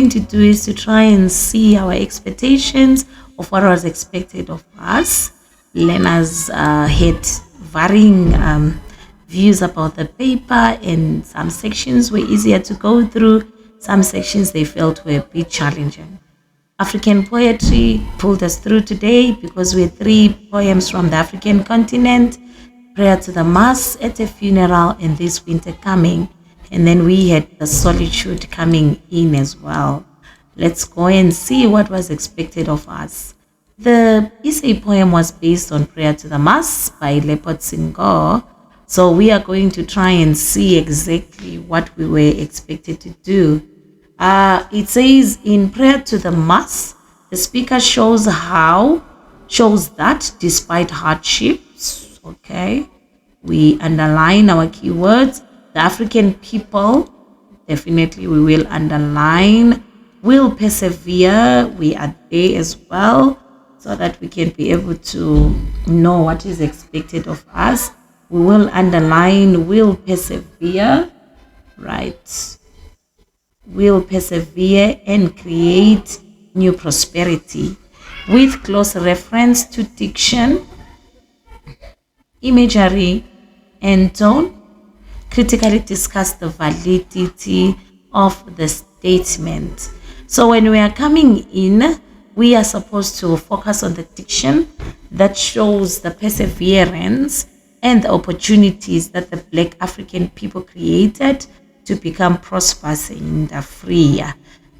going to do is to try and see our expectations of what was expected of us. Learners had varying views about the paper, and some sections were easier to go through. Some sections they felt were a bit challenging. African poetry pulled us through today because we had 3 poems from the African continent: Prayer to the Mass, At a Funeral, and This Winter Coming. And then we had the Solitude coming in as well. Let's go and see what was expected of us. The essay poem was based on Prayer to the Mass by Leopold Senghor. So we are going to try and see exactly what we were expected to do. It says, in Prayer to the Mass, the speaker shows that despite hardships, okay, we underline our keywords. The African people, definitely we will underline, will persevere. We are there as well, so that we can be able to know what is expected of us. We will underline, will persevere, right? Will persevere and create new prosperity, with close reference to diction, imagery, and tone. Critically discuss the validity of the statement. So when we are coming in, we are supposed to focus on the diction that shows the perseverance and the opportunities that the Black African people created to become prosperous and free,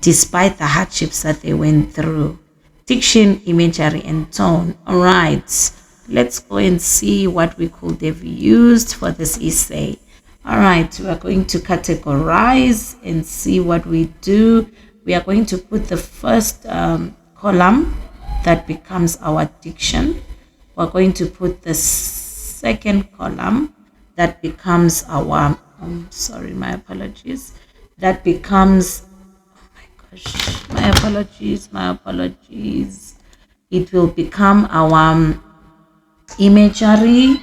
despite the hardships that they went through. Diction, imagery, and tone. All right, let's go and see what we could have used for this essay. All right, we are going to categorize and see what we do. We are going to put the first column that becomes our diction. We're going to put the second column that becomes our my apologies, that becomes, oh my gosh, my apologies, it will become our imagery.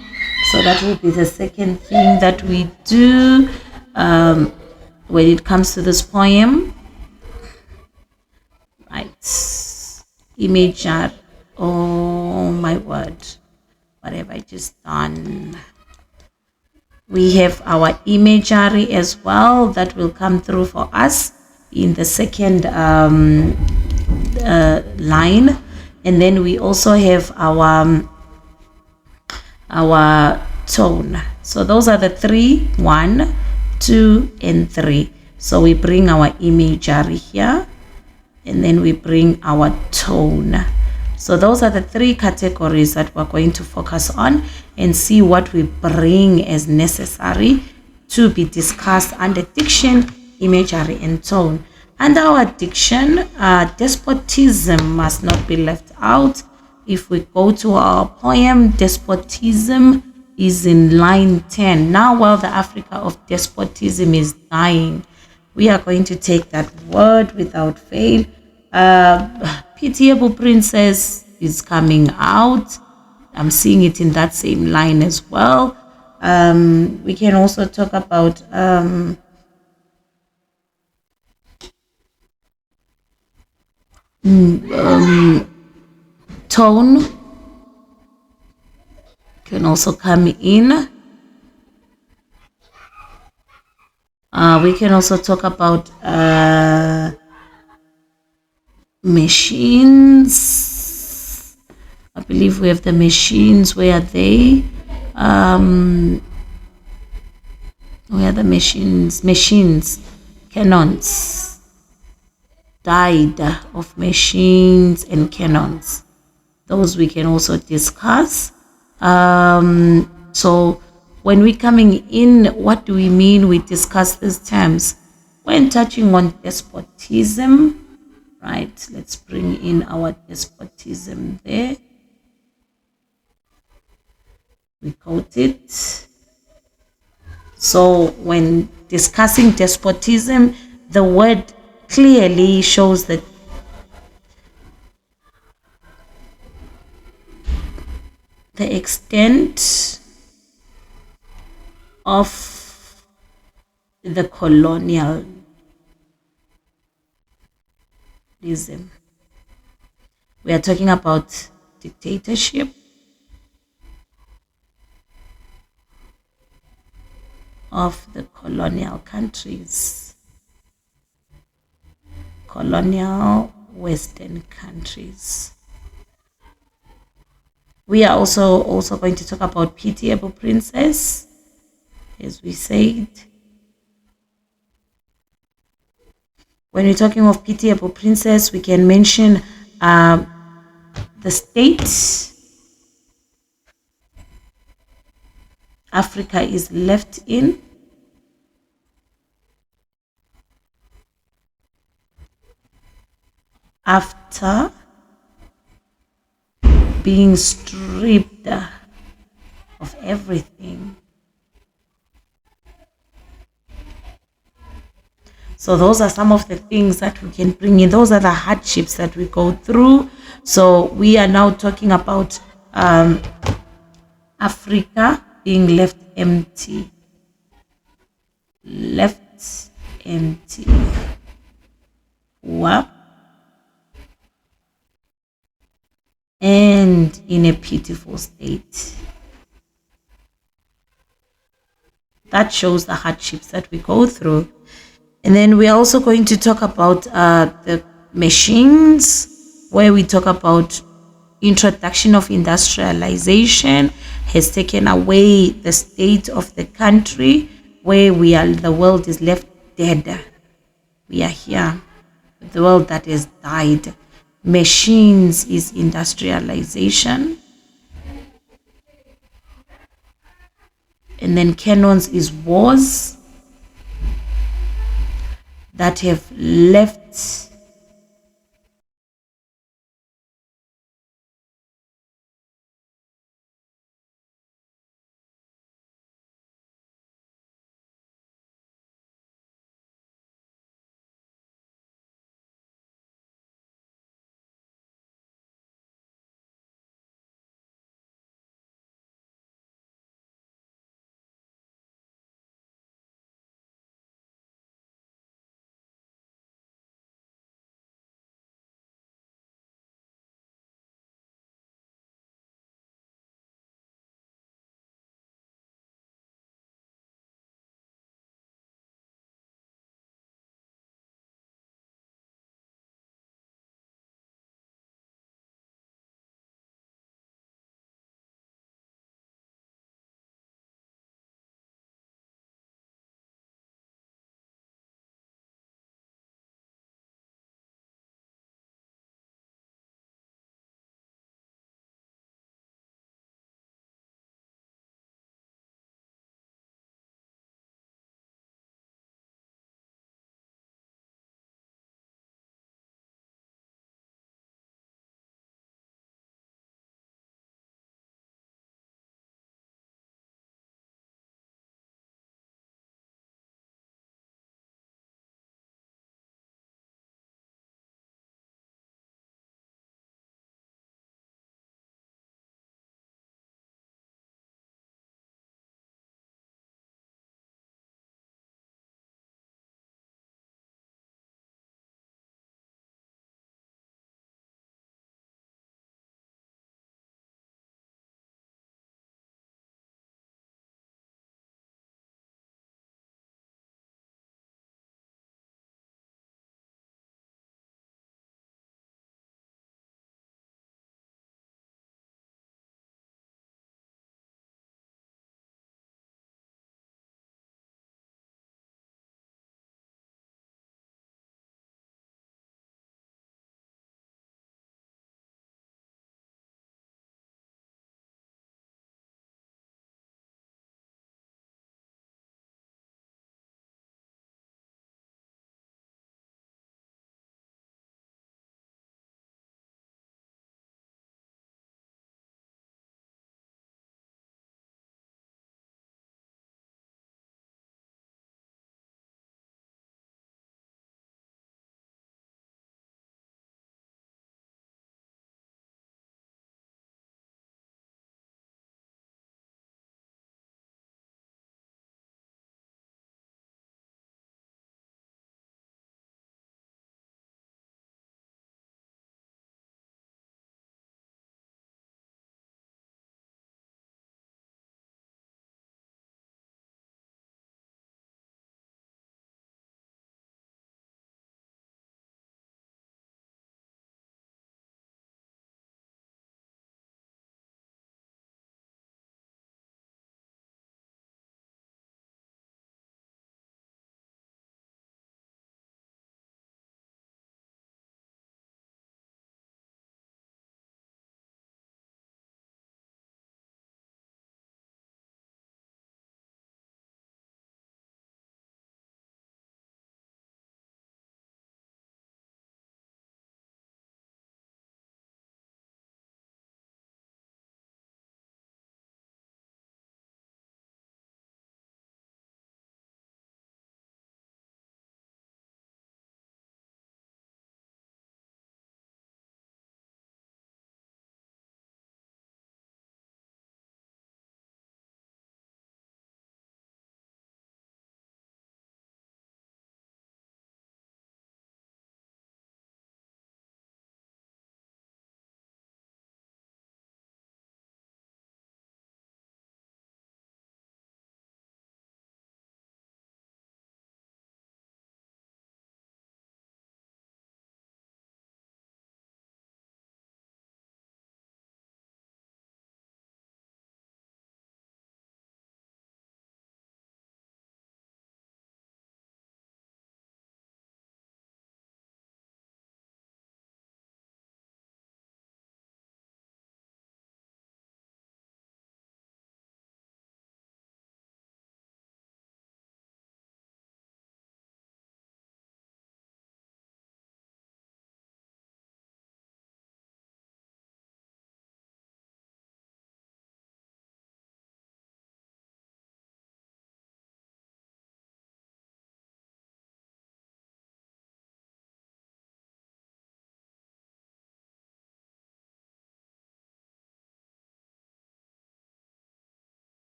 So that will be the second thing that we do when it comes to this poem, right? Imagery. Oh my word, what have I just done? We have our imagery as well that will come through for us in the second line, and then we also have our tone. So those are the 3, 1, 2, and 3. So we bring our imagery here, and then we bring our tone. So those are the 3 categories that we're going to focus on and see what we bring as necessary to be discussed under diction, imagery, and tone. Under our diction, despotism must not be left out. If we go to our poem, despotism is in line 10. Now, while the Africa of despotism is dying, we are going to take that word without fail. Pitiable princess is coming out. I'm seeing it in that same line as well. We can also talk about tone can also come in. We can also talk about machines. I believe we have the machines. Where are they? Where are the machines? Machines, cannons. Died of machines and cannons. Those we can also discuss. So when we're coming in, what do we mean? We discuss these terms when touching on despotism. Right, let's bring in our despotism there. We quote it. So when discussing despotism, the word clearly shows that the extent of the colonial We are talking about dictatorship of the colonial countries, colonial Western countries. We are also going to talk about pitiable princess, as we said. When we're talking of pitiable princess, we can mention the state Africa is left in, after being stripped of everything. So those are some of the things that we can bring in. Those are the hardships that we go through. So we are now talking about Africa being left empty. Left empty. Poor. And in a pitiful state. That shows the hardships that we go through. And then we're also going to talk about the machines, where we talk about introduction of industrialization has taken away the state of the country, where the world is left dead. We are here, the world that has died. Machines is industrialization. And then canons is wars that have left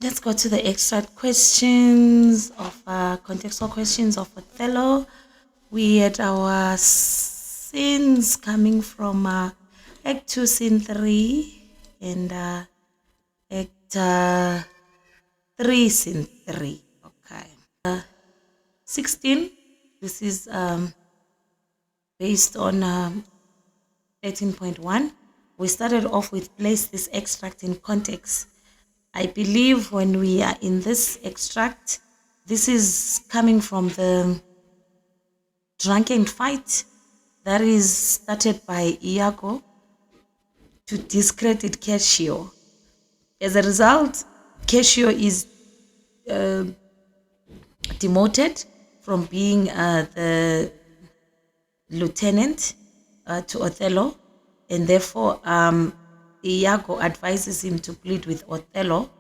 Let's go to the extract questions of contextual questions of Othello. We had our scenes coming from Act 2, Scene 3 and Act 3, Scene 3. Okay. 16. This is based on 13.1. We started off with place this extract in context. I believe when we are in this extract, this is coming from the drunken fight that is started by Iago to discredit Cassio. As a result, Cassio is demoted from being the lieutenant to Othello, and therefore Iago advises him to plead with Othello,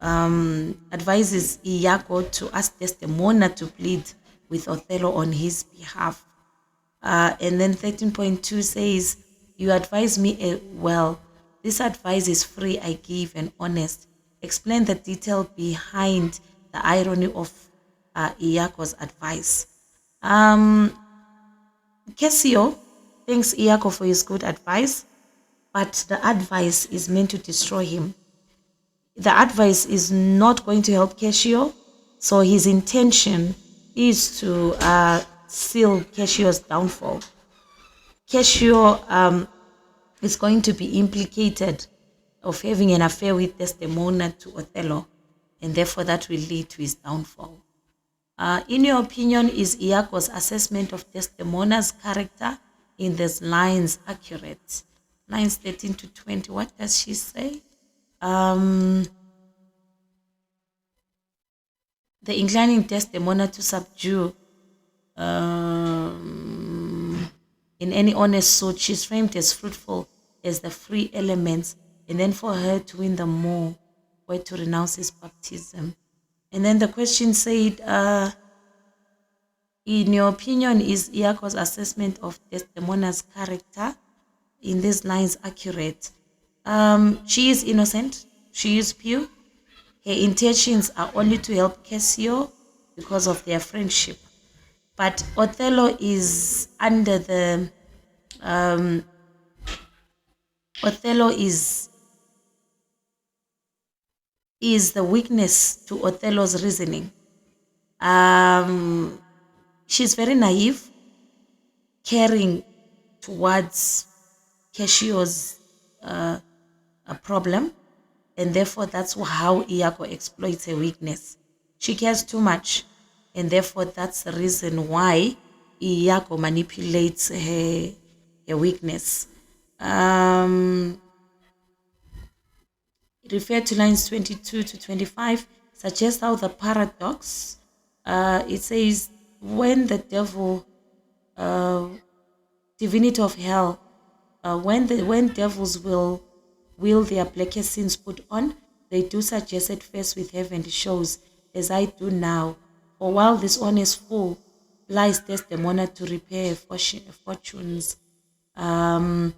advises Iago to ask Desdemona to plead with Othello on his behalf. And then 13.2 says, you advise me well. This advice is free, I give, and honest. Explain the detail behind the irony of Iago's advice. Cassio thanks Iago for his good advice, but the advice is meant to destroy him. The advice is not going to help Cassio, so his intention is to seal Cassio's downfall. Cassio is going to be implicated of having an affair with Desdemona to Othello, and therefore that will lead to his downfall. In your opinion, is Iago's assessment of Desdemona's character in these lines accurate? Lines 13 to 20, what does she say? The inclining Desdemona to subdue in any honest suit, she's framed as fruitful as the free elements, and then for her to win the more, were to renounce his baptism. And then the question said, in your opinion, is Iago's assessment of Desdemona's character in these lines accurate? She is innocent. She is pure. Her intentions are only to help Cassio because of their friendship. But Othello is under the Othello is the weakness to Othello's reasoning. She's very naive, caring towards Cassio's a problem, and therefore that's how Iago exploits her weakness. She cares too much, and therefore that's the reason why Iago manipulates her weakness. Refer to lines 22 to 25, suggest how the paradox, it says, when the devil, divinity of hell, when devils will their blackest sins put on, they do suggest at first with heaven shows, as I do now. For while this honest fool lies Desdemona to repair fortunes, and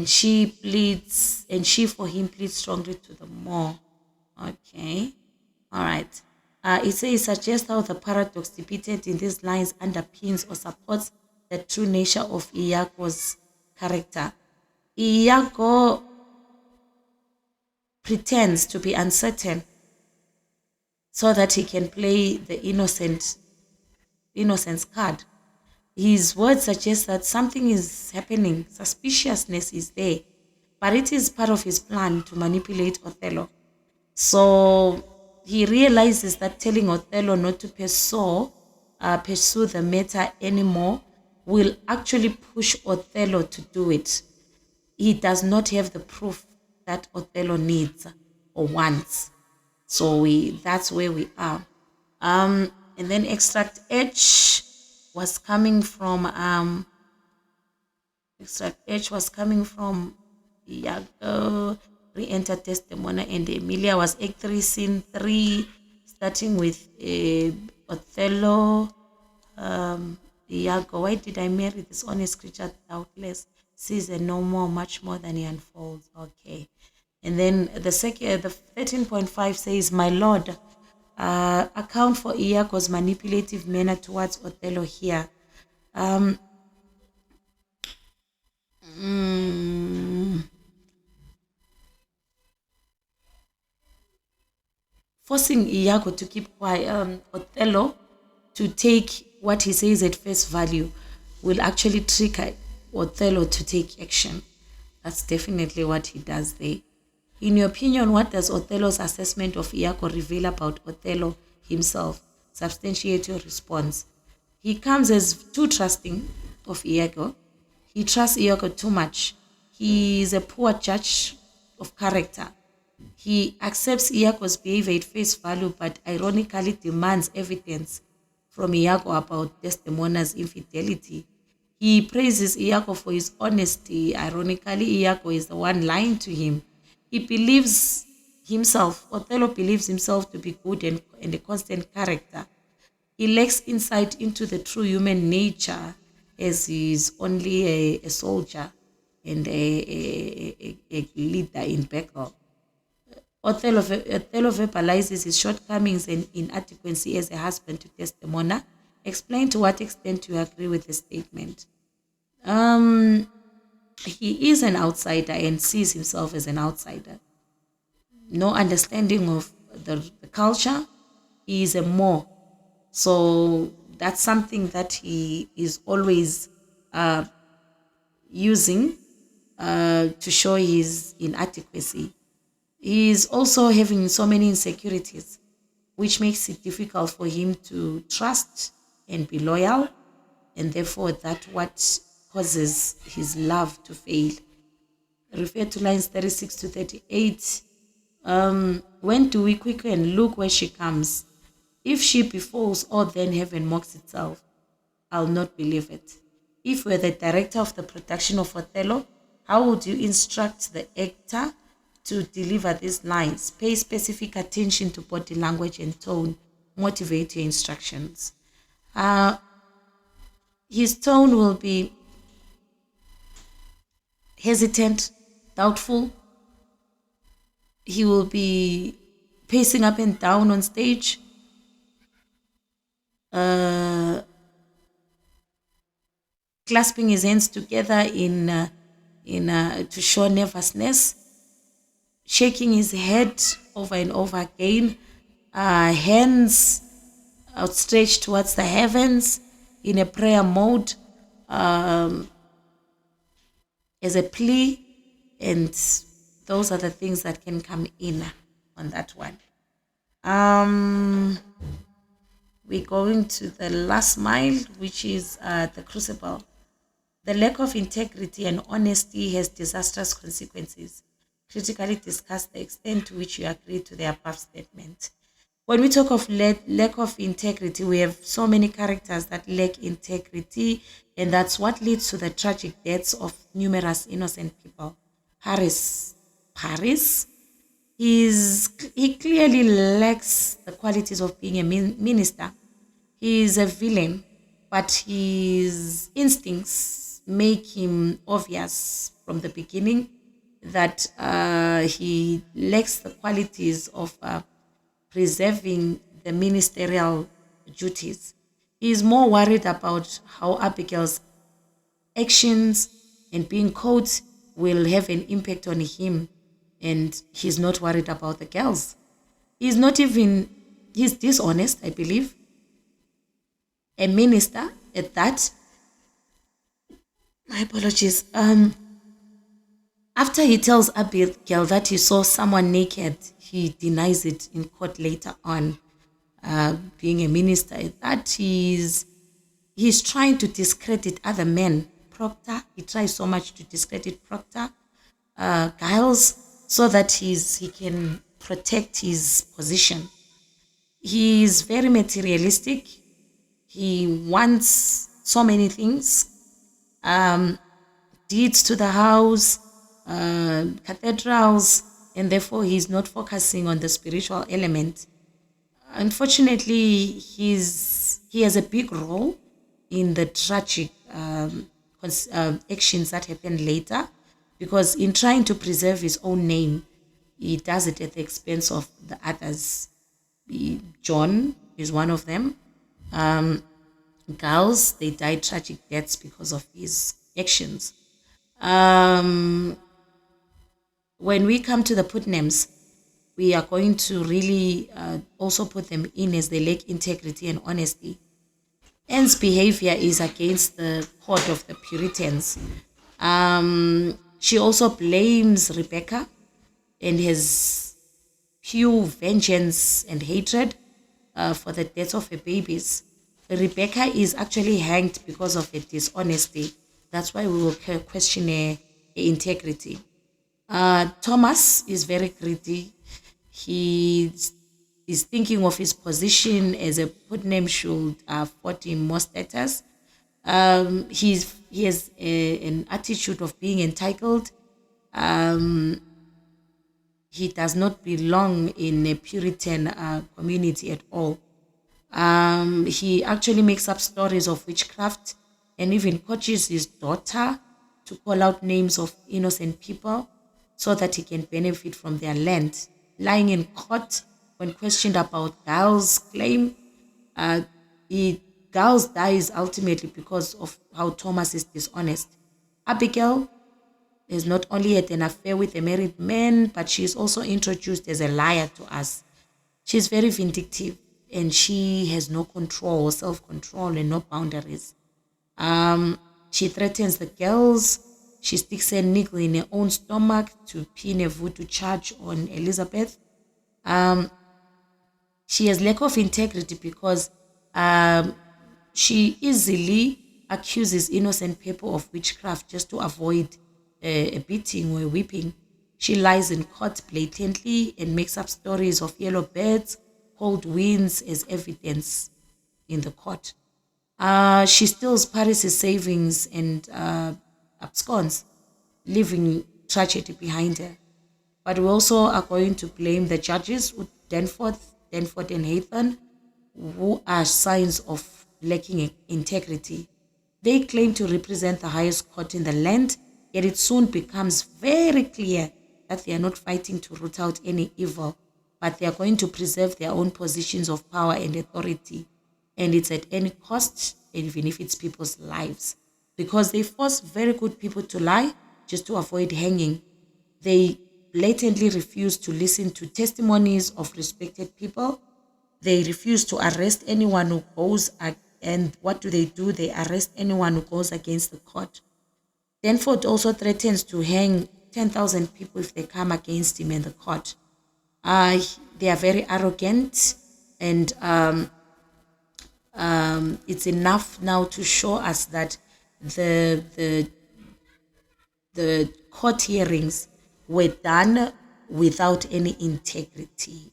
she pleads, and she for him pleads strongly to the more. Okay, all right. It says, suggest how the paradox depicted in these lines underpins or supports the true nature of Iago's character. Iago pretends to be uncertain so that he can play the innocence card. His words suggest that something is happening, suspiciousness is there, but it is part of his plan to manipulate Othello. So he realizes that telling Othello not to pursue the matter anymore will actually push Othello to do it. He does not have the proof that Othello needs or wants. So that's where we are. And then extract H was coming from Iago, re-enter Desdemona and Emilia, was Act 3, Scene 3, starting with Othello. Iago, why did I marry this honest creature doubtless sees and no more, much more than he unfolds. Okay. And then the 13.5 says, my lord, account for Iago's manipulative manner towards Othello here. Forcing Iago to keep quiet, Othello to take what he says at face value will actually trigger Othello to take action. That's definitely what he does there. In your opinion, what does Othello's assessment of Iago reveal about Othello himself? Substantiate your response. He comes as too trusting of Iago. He trusts Iago too much. He is a poor judge of character. He accepts Iago's behavior at face value, but ironically demands evidence from Iago about Desdemona's infidelity. He praises Iago for his honesty. Ironically, Iago is the one lying to him. He believes himself, Othello believes himself to be good and a constant character. He lacks insight into the true human nature, as he is only a soldier and a leader in battle. Othello verbalizes his shortcomings and inadequacy as a husband to Desdemona. Explain to what extent you agree with the statement. He is an outsider and sees himself as an outsider. No understanding of the culture. He is a Moor. So that's something that he is always using to show his inadequacy. He is also having so many insecurities, which makes it difficult for him to trust and be loyal, and therefore that what causes his love to fail. Refer to lines 36 to 38. When do we quicken and look where she comes? If she befalls, or then heaven mocks itself, I'll not believe it. If we're the director of the production of Othello, how would you instruct the actor to deliver these lines? Pay specific attention to body language and tone. Motivate your instructions. His tone will be hesitant, doubtful. He will be pacing up and down on stage. Clasping his hands together to show nervousness, shaking his head over and over again, hands outstretched towards the heavens in a prayer mode, as a plea, and those are the things that can come in on that one. We're going to the last mile, which is the Crucible. The lack of integrity and honesty has disastrous consequences. Critically discuss the extent to which you agree to the above statement. When we talk of lack of integrity, we have so many characters that lack integrity, and that's what leads to the tragic deaths of numerous innocent people. Paris, he clearly lacks the qualities of being a minister. He is a villain, but his instincts make him obvious from the beginning that he lacks the qualities of preserving the ministerial duties. He is more worried about how Abigail's actions and being caught will have an impact on him, and he's not worried about the girls. He's dishonest, I believe. A minister at that. My apologies. After he tells Abigail that he saw someone naked, he denies it in court later on. Being a minister at that, he's trying to discredit other men. Proctor, he tries so much to discredit Proctor, Giles, so that he can protect his position. He is very materialistic. He wants so many things, deeds to the house, cathedrals, and therefore he's not focusing on the spiritual element. Unfortunately, he has a big role in the tragic actions that happen later, because in trying to preserve his own name, He does it at the expense of the others. John is one of them. Girls, they died tragic deaths because of his actions. When we come to the Putnams, we are going to really also put them in as they lack integrity and honesty. Anne's behavior is against the court of the Puritans. She also blames Rebecca and has pure vengeance and hatred for the deaths of her babies. Rebecca is actually hanged because of her dishonesty. That's why we will question her integrity. Thomas is very greedy. He is thinking of his position as a Putnam should afford him more status. He has an attitude of being entitled. He does not belong in a Puritan community at all. He actually makes up stories of witchcraft and even coaches his daughter to call out names of innocent people so that he can benefit from their land. Lying in court when questioned about Giles' claim, Giles dies ultimately because of how Thomas is dishonest. Abigail has not only had an affair with a married man, but she is also introduced as a liar to us. She's very vindictive and she has no control, self-control, and no boundaries. She threatens the girls. She sticks a needle in her own stomach to pin a voodoo charge on Elizabeth. She has lack of integrity because she easily accuses innocent people of witchcraft just to avoid a beating or a whipping. She lies in court blatantly and makes up stories of yellow birds, cold winds as evidence in the court. She steals Paris's savings and absconds, leaving tragedy behind her. But we also are going to blame the judges, Danforth and Haythorne, who are signs of lacking integrity. They claim to represent the highest court in the land, yet it soon becomes very clear that they are not fighting to root out any evil, but they are going to preserve their own positions of power and authority. And it's at any cost, even if it's people's lives. Because they force very good people to lie just to avoid hanging. They blatantly refuse to listen to testimonies of respected people. They refuse to arrest anyone who goes, and what do? They arrest anyone who goes against the court. Danforth also threatens to hang 10,000 people if they come against him in the court. They are very arrogant, and it's enough now to show us that the court hearings were done without any integrity.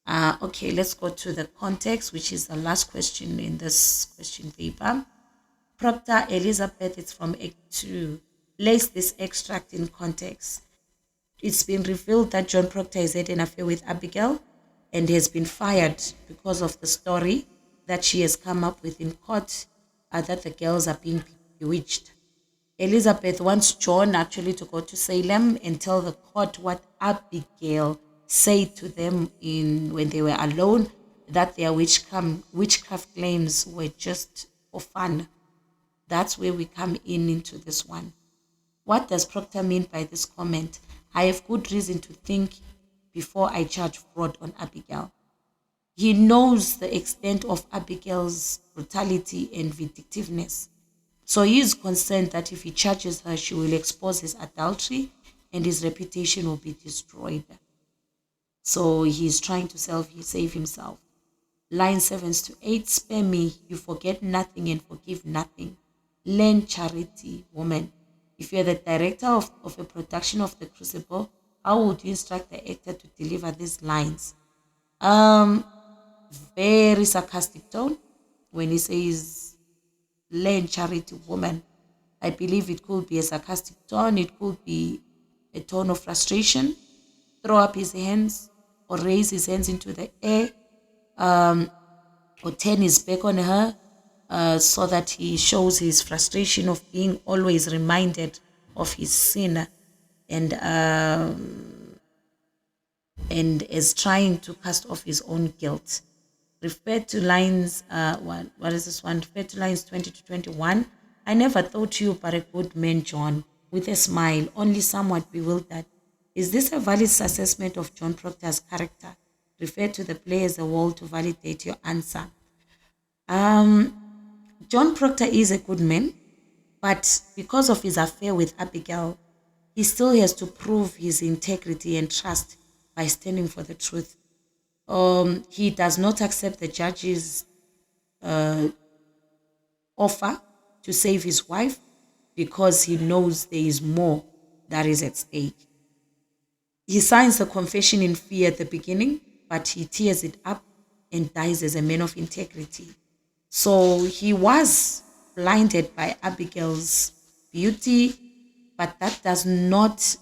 Okay, let's go to the context, which is the last question in this question paper. Proctor Elizabeth, it's from Act 2. Place this extract in context. It's been revealed that John Proctor has had an affair with Abigail and has been fired because of the story that she has come up with in court, that the girls are being bewitched. Elizabeth wants John actually to go to Salem and tell the court what Abigail said to them when they were alone, that their witchcraft claims were just for fun. That's where we come into this one. What does Proctor mean by this comment? I have good reason to think before I charge fraud on Abigail. He knows the extent of Abigail's brutality and vindictiveness. So he is concerned that if he charges her, she will expose his adultery and his reputation will be destroyed. So he's trying to save himself. Line 7 to 8, spare me, you forget nothing and forgive nothing. Learn charity, woman. If you're the director of a production of the Crucible, how would you instruct the actor to deliver these lines? Very sarcastic tone when he says, learn charity, woman. I believe it could be a sarcastic tone. It could be a tone of frustration. Throw up his hands or raise his hands into the air, or turn his back on her, so that he shows his frustration of being always reminded of his sin. And and is trying to cast off his own guilt. Refer to lines, what is this one? Refer to lines 20 to 21. I never thought you but a good man, John, with a smile, only somewhat bewildered. Is this a valid assessment of John Proctor's character? Refer to the play as a whole to validate your answer. John Proctor is a good man, but because of his affair with Abigail, he still has to prove his integrity and trust by standing for the truth. He does not accept the judge's offer to save his wife because he knows there is more that is at stake. He signs the confession in fear at the beginning, but he tears it up and dies as a man of integrity. So he was blinded by Abigail's beauty, but that does not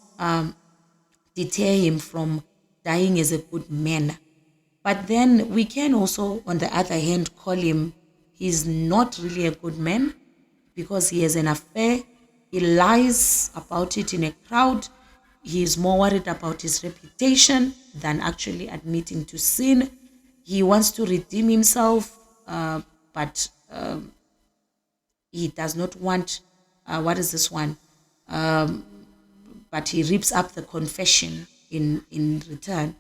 deter him from dying as a good man. But then we can also, on the other hand, call him, he's not really a good man because he has an affair. He lies about it in a crowd. He is more worried about his reputation than actually admitting to sin. He wants to redeem himself, but he does not want, what is this one? But he rips up the confession in return.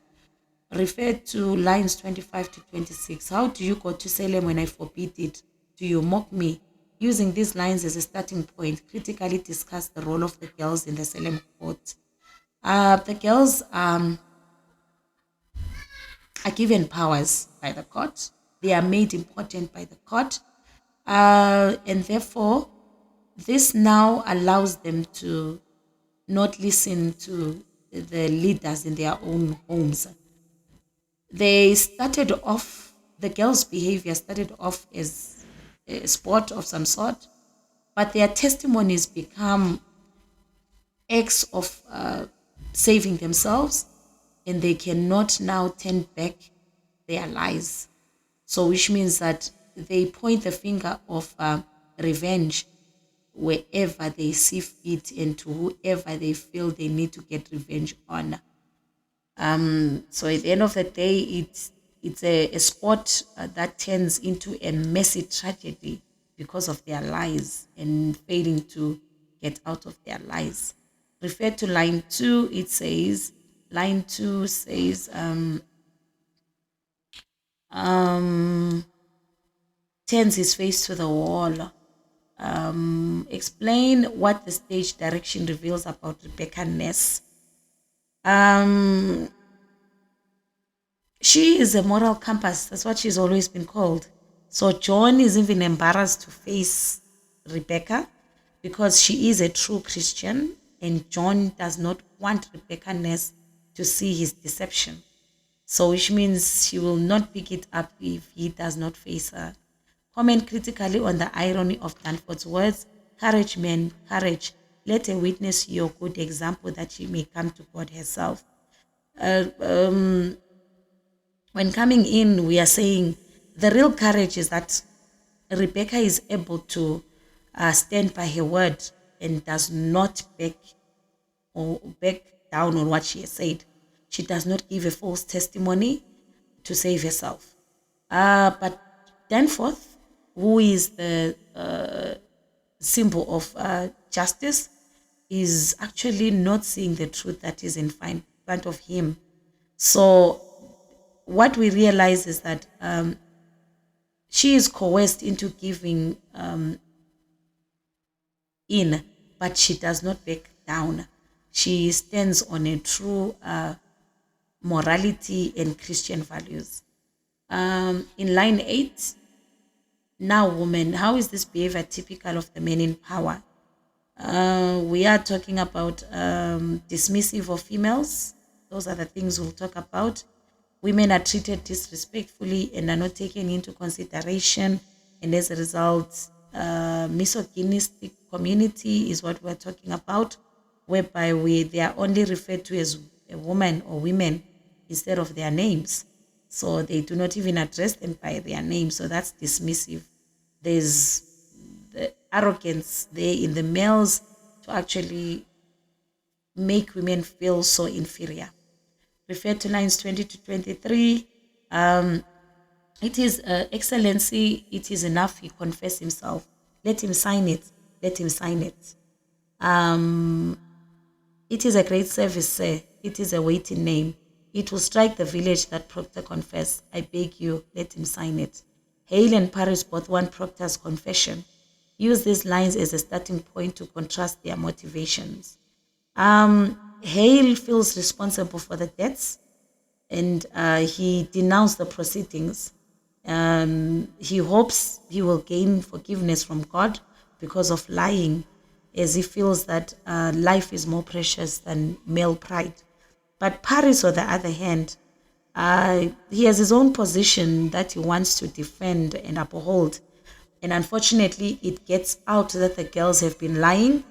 Refer to lines 25 to 26. How do you go to Salem when I forbid it? Do you mock me? Using these lines as a starting point, critically discuss the role of the girls in the Salem court. The girls are given powers by the court. They are made important by the court. And therefore, this now allows them to not listen to the leaders in their own homes. The girls' behavior started off as a sport of some sort, but their testimonies become acts of saving themselves, and they cannot now turn back their lies. So which means that they point the finger of revenge wherever they see fit and to whoever they feel they need to get revenge on. So at the end of the day, it's a sport that turns into a messy tragedy because of their lies and failing to get out of their lies. Refer to line 2. Line 2 says, turns his face to the wall. Explain what the stage direction reveals about Rebecca Ness. She is a moral compass. That's what she's always been called. So John is even embarrassed to face Rebecca because she is a true Christian, and John does not want Rebecca Ness to see his deception. So which means she will not pick it up if he does not face her. Comment critically on the irony of Danforth's words. Courage, men, courage. Let a witness your good example that she may come to God herself. When coming in, we are saying the real courage is that Rebecca is able to stand by her word and does not back down on what she has said. She does not give a false testimony to save herself. But Danforth, who is the symbol of justice, is actually not seeing the truth that is in front of him. So what we realize is that she is coerced into giving in, but she does not back down. She stands on a true morality and Christian values. In line 8, now woman, how is this behavior typical of the men in power? We are talking about dismissive of females. Those are the things we'll talk about. Women are treated disrespectfully and are not taken into consideration, and as a result, misogynistic community is what we're talking about, whereby they are only referred to as a woman or women instead of their names. So they do not even address them by their name. So that's dismissive. There's the arrogance there in the males to actually make women feel so inferior. Refer to lines 20 to 23. It is excellency, it is enough, he confessed himself. Let him sign it. Let him sign it. It is a great service, sir. It is a weighty name. It will strike the village that Proctor confess. I beg you, let him sign it. Hale and Paris both want Proctor's confession. Use these lines as a starting point to contrast their motivations. Hale feels responsible for the deaths, and he denounced the proceedings. He hopes he will gain forgiveness from God because of lying, as he feels that life is more precious than male pride. But Paris, on the other hand, he has his own position that he wants to defend and uphold. And unfortunately, it gets out that the girls have been lying,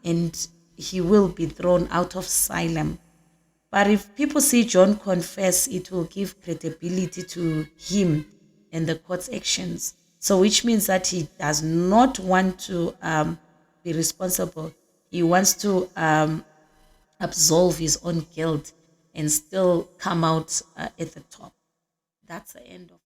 and he will be thrown out of asylum. But if people see John confess, it will give credibility to him and the court's actions. So, which means that he does not want to be responsible. He wants to absolve his own guilt and still come out at the top. That's the end of